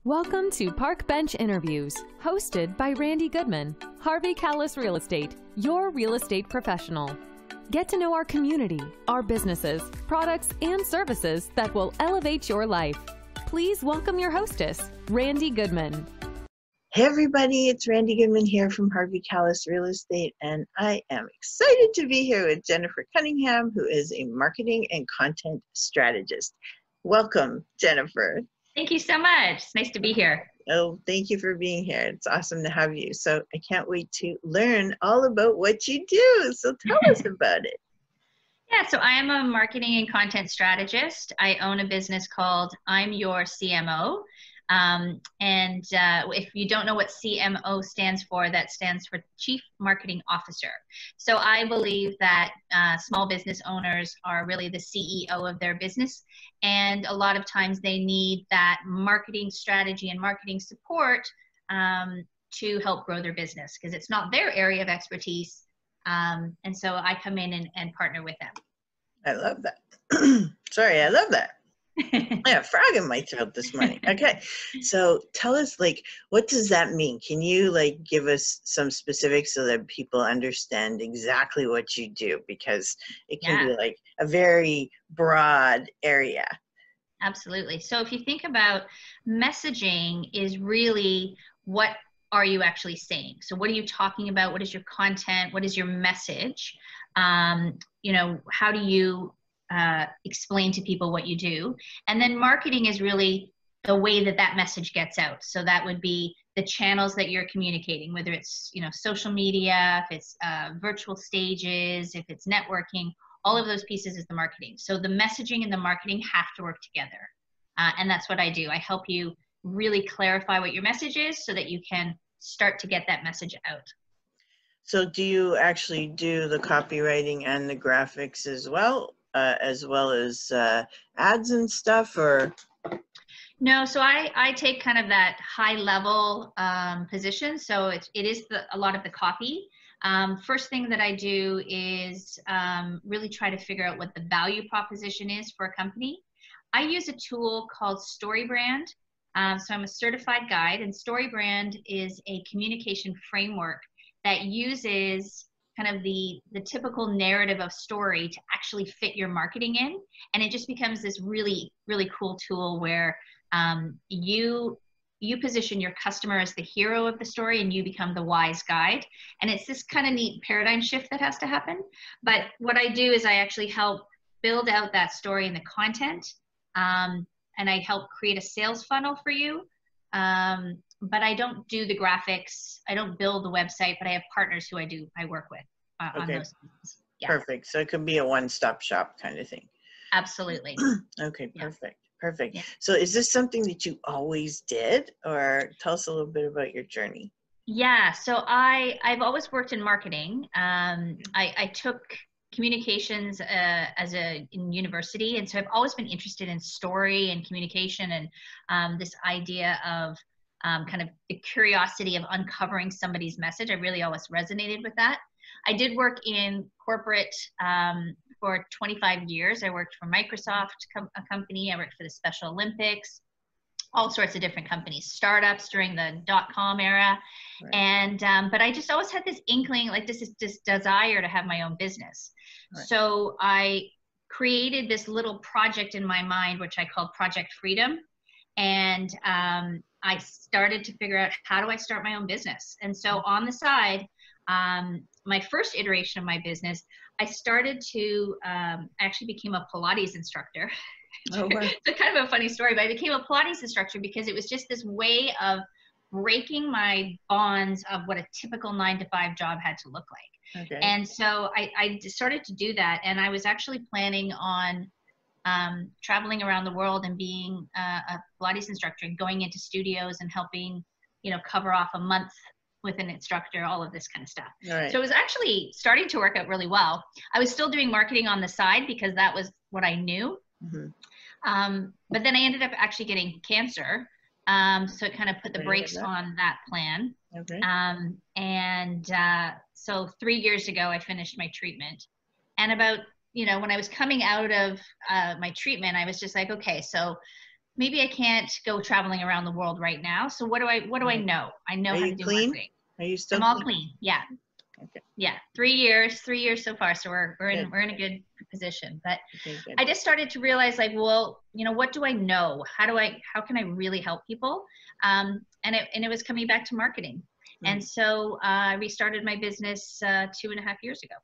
Welcome to Park Bench Interviews, hosted by Randy Goodman, Harvey Callis Real Estate, your real estate professional. Get to know our community, our businesses, products, and services that will elevate your life. Please welcome your hostess, Randy Goodman. Hey everybody, it's Randy Goodman here from Harvey Callis Real Estate, and I am excited to be here with Jennifer Cunningham, who is a marketing and content strategist. Welcome, Jennifer. Thank you so much. It's nice to be here. Oh, thank you for being here. It's awesome to have you. So I can't wait to learn all about what you do. So tell us about it. Yeah, so I am a marketing and content strategist. I own a business called I'm Your CMO. If you don't know what CMO stands for, that stands for Chief Marketing Officer. So I believe that small business owners are really the CEO of their business. And a lot of times they need that marketing strategy and marketing support to help grow their business because it's not their area of expertise. And so I come in and partner with them. I love that. Sorry, I love that. I have a frog in my throat this morning. Okay, so tell us, what does that mean? Can you, give us some specifics so that people understand exactly what you do? Because it can be, a very broad area. Absolutely. So if you think about messaging is really what are you actually saying? So what are you talking about? What is your content? What is your message? How do you explain to people what you do? And then marketing is really the way that that message gets out. So that would be the channels that you're communicating, whether it's, social media, if it's virtual stages, if it's networking, all of those pieces is the marketing. So the messaging and the marketing have to work together. And that's what I do. I help you really clarify what your message is so that you can start to get that message out. So do you actually do the copywriting and the graphics as well as ads and stuff, or? No, so I take kind of that high level position. So it is a lot of the copy. First thing that I do is really try to figure out what the value proposition is for a company. I use a tool called StoryBrand. So I'm a certified guide, and StoryBrand is a communication framework that uses kind of the typical narrative of story to actually fit your marketing in. And it just becomes this really, really cool tool where you position your customer as the hero of the story and you become the wise guide. And it's this kind of neat paradigm shift that has to happen. But what I do is I actually help build out that story and the content. And I help create a sales funnel for you. But I don't do the graphics. I don't build the website, but I have partners who I work with on those things. Yeah. Perfect. So it could be a one-stop shop kind of thing. Absolutely. Okay, perfect. Yeah. Perfect. Yeah. So is this something that you always did, or tell us a little bit about your journey? Yeah. So I've always worked in marketing. I took communications in university, and so I've always been interested in story and communication and this idea of kind of the curiosity of uncovering somebody's message. I really always resonated with that. I did work in corporate for 25 years. I worked for Microsoft, a company. I worked for the Special Olympics, all sorts of different companies, startups during the .com era. Right. And but I just always had this inkling, this desire to have my own business. Right. So I created this little project in my mind, which I called Project Freedom. And I started to figure out, how do I start my own business? And so on the side, my first iteration of my business, I started to actually became a Pilates instructor. Oh, wow. So kind of a funny story, but I became a Pilates instructor because it was just this way of breaking my bonds of what a typical 9-to-5 job had to look like. Okay. And so I started to do that. And I was actually planning on traveling around the world and being a Pilates instructor, going into studios and helping, cover off a month with an instructor, all of this kind of stuff. Right. So it was actually starting to work out really well. I was still doing marketing on the side because that was what I knew. Mm-hmm. But then I ended up actually getting cancer. So it kind of put the brakes on that plan. Okay. So 3 years ago, I finished my treatment. And about, when I was coming out of my treatment, I was just like, okay, so maybe I can't go traveling around the world right now. So what do I know? I know Are how you to do clean? marketing. Are you still I'm all clean. Yeah. Okay. Yeah. 3 years so far. So we're Good. in a good position. But Okay, good. I just started to realize, like, well, you know, what do I know? How can I really help people? And it was coming back to marketing. And so I restarted my business 2.5 years ago.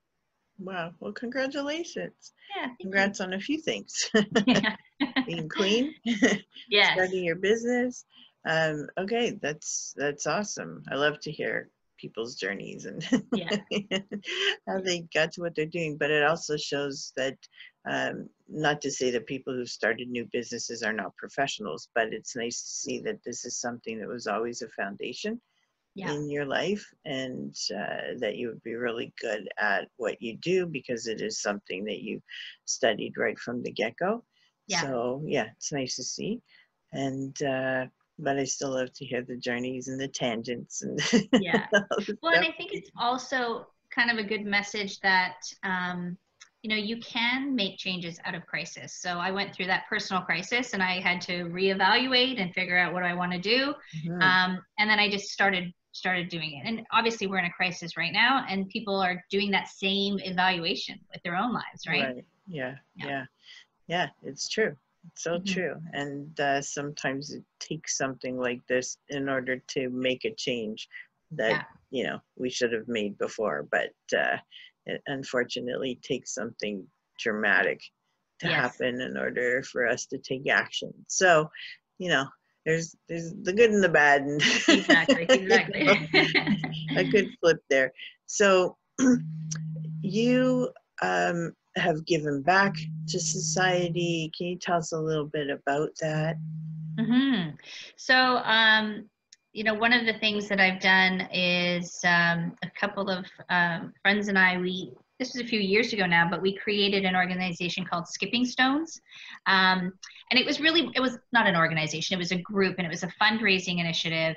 Wow. Well, congratulations. Yeah. Congrats on a few things. Yeah. Being clean, Yes. starting your business. Okay, that's awesome. I love to hear people's journeys and Yeah. how they got to what they're doing. But it also shows that, not to say that people who've started new businesses are not professionals, but it's nice to see that this is something that was always a foundation in your life, and that you would be really good at what you do because it is something that you studied right from the get-go. Yeah. So yeah, it's nice to see. And but I still love to hear the journeys and the tangents and Yeah. all the Well, and stuff. I think it's also kind of a good message that, you know, you can make changes out of crisis. So I went through that personal crisis and I had to reevaluate and figure out what I want to do. And then I just started doing it. And obviously we're in a crisis right now and people are doing that same evaluation with their own lives, right? Right. Yeah, it's true. It's so true. And sometimes it takes something like this in order to make a change that, you know, we should have made before. But it unfortunately takes something dramatic to happen in order for us to take action. So, you know, there's the good and the bad. And Exactly. a good flip there. So you have given back to society. Can you tell us a little bit about that? So, you know, one of the things that I've done is a couple of friends and I, this was a few years ago now, but we created an organization called Skipping Stones. And it was not an organization, it was a group, and it was a fundraising initiative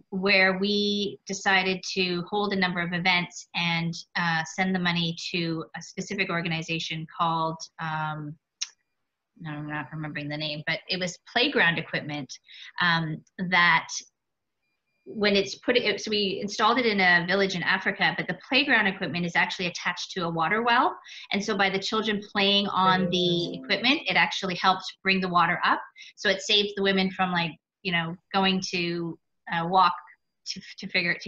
where we decided to hold a number of events and send the money to a specific organization called, no, I'm not remembering the name, but it was playground equipment that when it's so we installed it in a village in Africa, but the playground equipment is actually attached to a water well. And so by the children playing on the equipment, it actually helps bring the water up. So it saves the women from, like, you know, going to walk to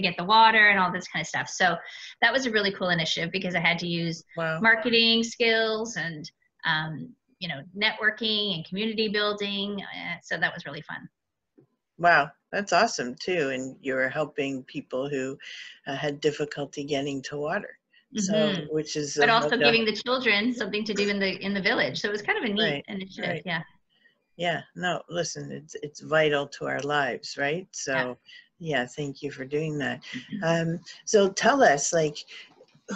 get the water and all this kind of stuff. So that was a really cool initiative because I had to use marketing skills and, you know, networking and community building. So that was really fun. Wow, that's awesome too. And you were helping people who had difficulty getting to water. So, which is, but also giving the children something to do in the village. So it was kind of a neat initiative. Right. Yeah. No, listen, it's vital to our lives, right? So, yeah, thank you for doing that. So tell us, like,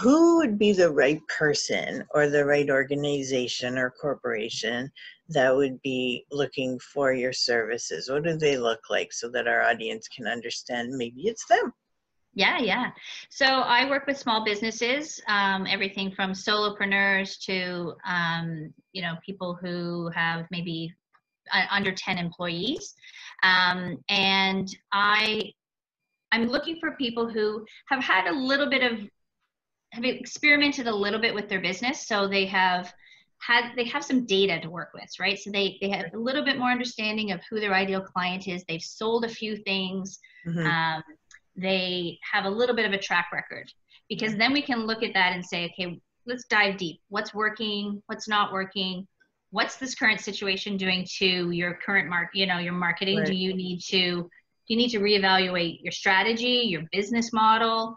who would be the right person or the right organization or corporation that would be looking for your services? What do they look like so that our audience can understand maybe it's them? Yeah. So I work with small businesses, everything from solopreneurs to, you know, people who have maybe under 10 employees. And I'm looking for people who have had have experimented a little bit with their business. So they have some data to work with, right? So they have a little bit more understanding of who their ideal client is. They've sold a few things. They have a little bit of a track record, because then we can look at that and say, okay, let's dive deep. What's working? What's not working? What's this current situation doing to your current your marketing? Do you need to reevaluate your strategy, your business model?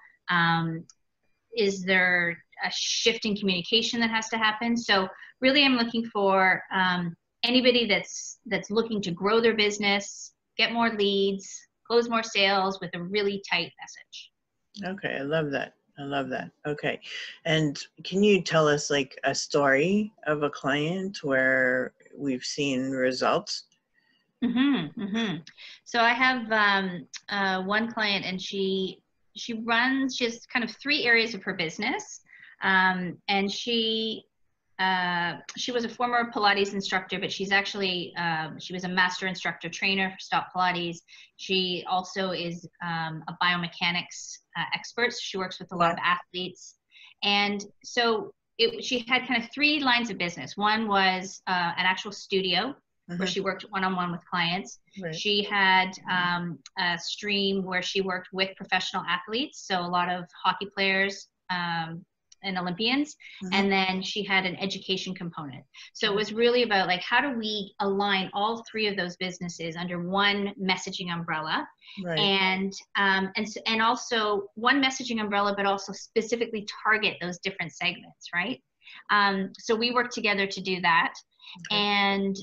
Is there a shift in communication that has to happen? So really, I'm looking for anybody that's looking to grow their business, get more leads, close more sales with a really tight message. Okay, I love that. Okay. And can you tell us, like, a story of a client where we've seen results? So I have one client, and she has kind of 3 areas of her business. And she she was a former Pilates instructor, but she's actually, she was a master instructor trainer for Stop Pilates. She also is a biomechanics expert. So she works with a lot of athletes. And so she had kind of 3 lines of business. One was an actual studio where she worked one-on-one with clients. Right. She had a stream where she worked with professional athletes, so a lot of hockey players and Olympians. And then she had an education component. So it was really about like, how do we align all 3 of those businesses under one messaging umbrella? Right. And also one messaging umbrella, but also specifically target those different segments, right? So we worked together to do that. Okay. And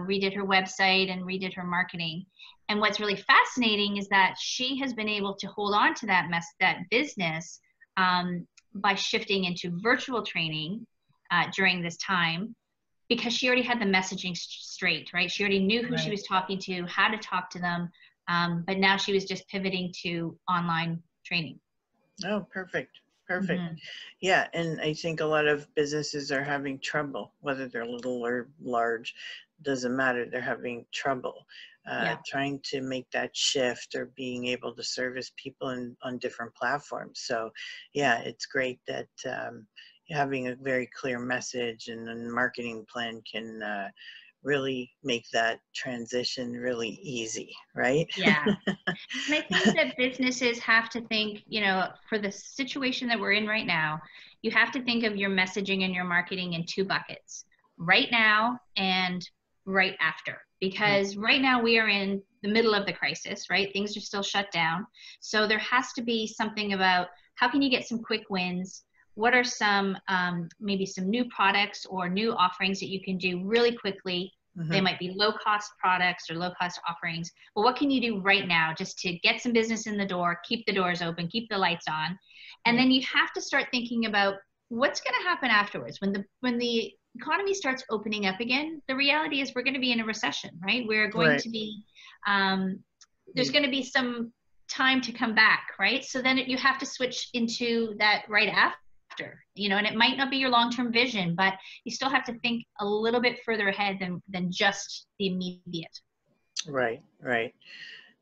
redid her website and redid her marketing. And what's really fascinating is that she has been able to hold on to that business by shifting into virtual training during this time, because she already had the messaging straight, right? She already knew who she was talking to, how to talk to them, but now she was just pivoting to online training. Oh, perfect. Perfect. Yeah. And I think a lot of businesses are having trouble, whether they're little or large, doesn't matter. They're having trouble trying to make that shift or being able to service people on different platforms. So yeah, it's great that having a very clear message and a marketing plan can really make that transition really easy, right? Yeah. And I think that businesses have to think, you know, for the situation that we're in right now, you have to think of your messaging and your marketing in 2 buckets, right now and right after. Because right now we are in the middle of the crisis, right? Things are still shut down. So there has to be something about how can you get some quick wins? What are some, maybe some new products or new offerings that you can do really quickly? They might be low-cost products or low-cost offerings. But what can you do right now just to get some business in the door, keep the doors open, keep the lights on? And then you have to start thinking about what's going to happen afterwards. When the economy starts opening up again, the reality is we're going to be in a recession, right? We're going to be, there's going to be some time to come back, right? So then you have to switch into that right after, you know, and it might not be your long-term vision, but you still have to think a little bit further ahead than just the immediate. Right, right.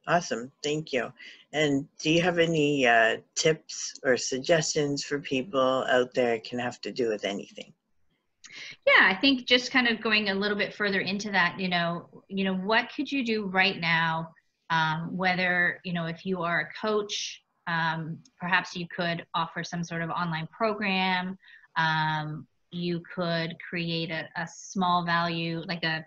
Awesome. Thank you. And do you have any tips or suggestions for people out there that can have to do with anything? Yeah, I think just kind of going a little bit further into that, you know, what could you do right now? Whether, you know, if you are a coach, perhaps you could offer some sort of online program. You could create a small value, like a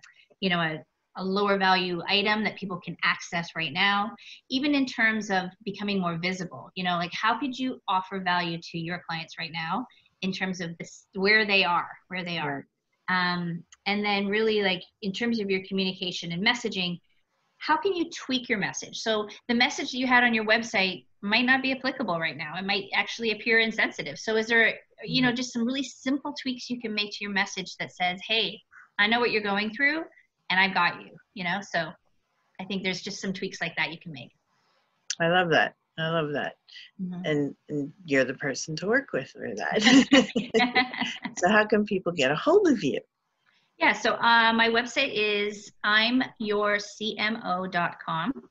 lower value item that people can access right now, even in terms of becoming more visible. You know, like how could you offer value to your clients right now in terms of this, where they are. And then really, like, in terms of your communication and messaging, how can you tweak your message? So the message that you had on your website might not be applicable right now. It might actually appear insensitive. So is there, you know, just some really simple tweaks you can make to your message that says, hey, I know what you're going through and I got you, you know? So I think there's just some tweaks like that you can make. I love that. I love that. And you're the person to work with for that. So how can people get a hold of you? Yeah, so my website is imyourcmo.com.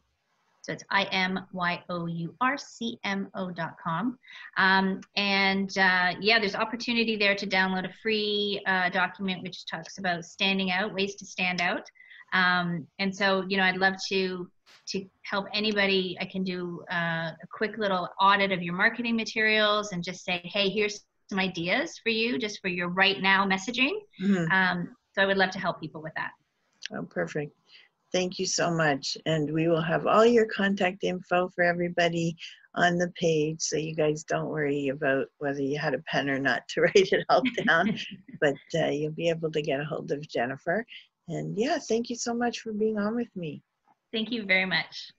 So it's imyourcmo.com. Yeah, there's opportunity there to download a free document which talks about standing out, ways to stand out. And so, you know, I'd love to help anybody. I can do a quick little audit of your marketing materials and just say, hey, here's some ideas for you, just for your right now messaging. So I would love to help people with that. Oh, perfect. Thank you so much. And we will have all your contact info for everybody on the page, so you guys don't worry about whether you had a pen or not to write it all down, but you'll be able to get a hold of Jennifer. And yeah, thank you so much for being on with me. Thank you very much.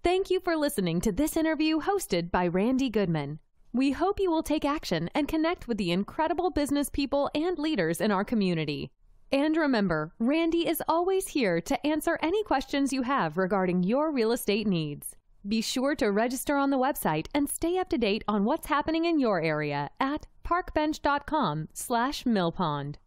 Thank you for listening to this interview hosted by Randy Goodman. We hope you will take action and connect with the incredible business people and leaders in our community. And remember, Randy is always here to answer any questions you have regarding your real estate needs. Be sure to register on the website and stay up to date on what's happening in your area at parkbench.com/millpond.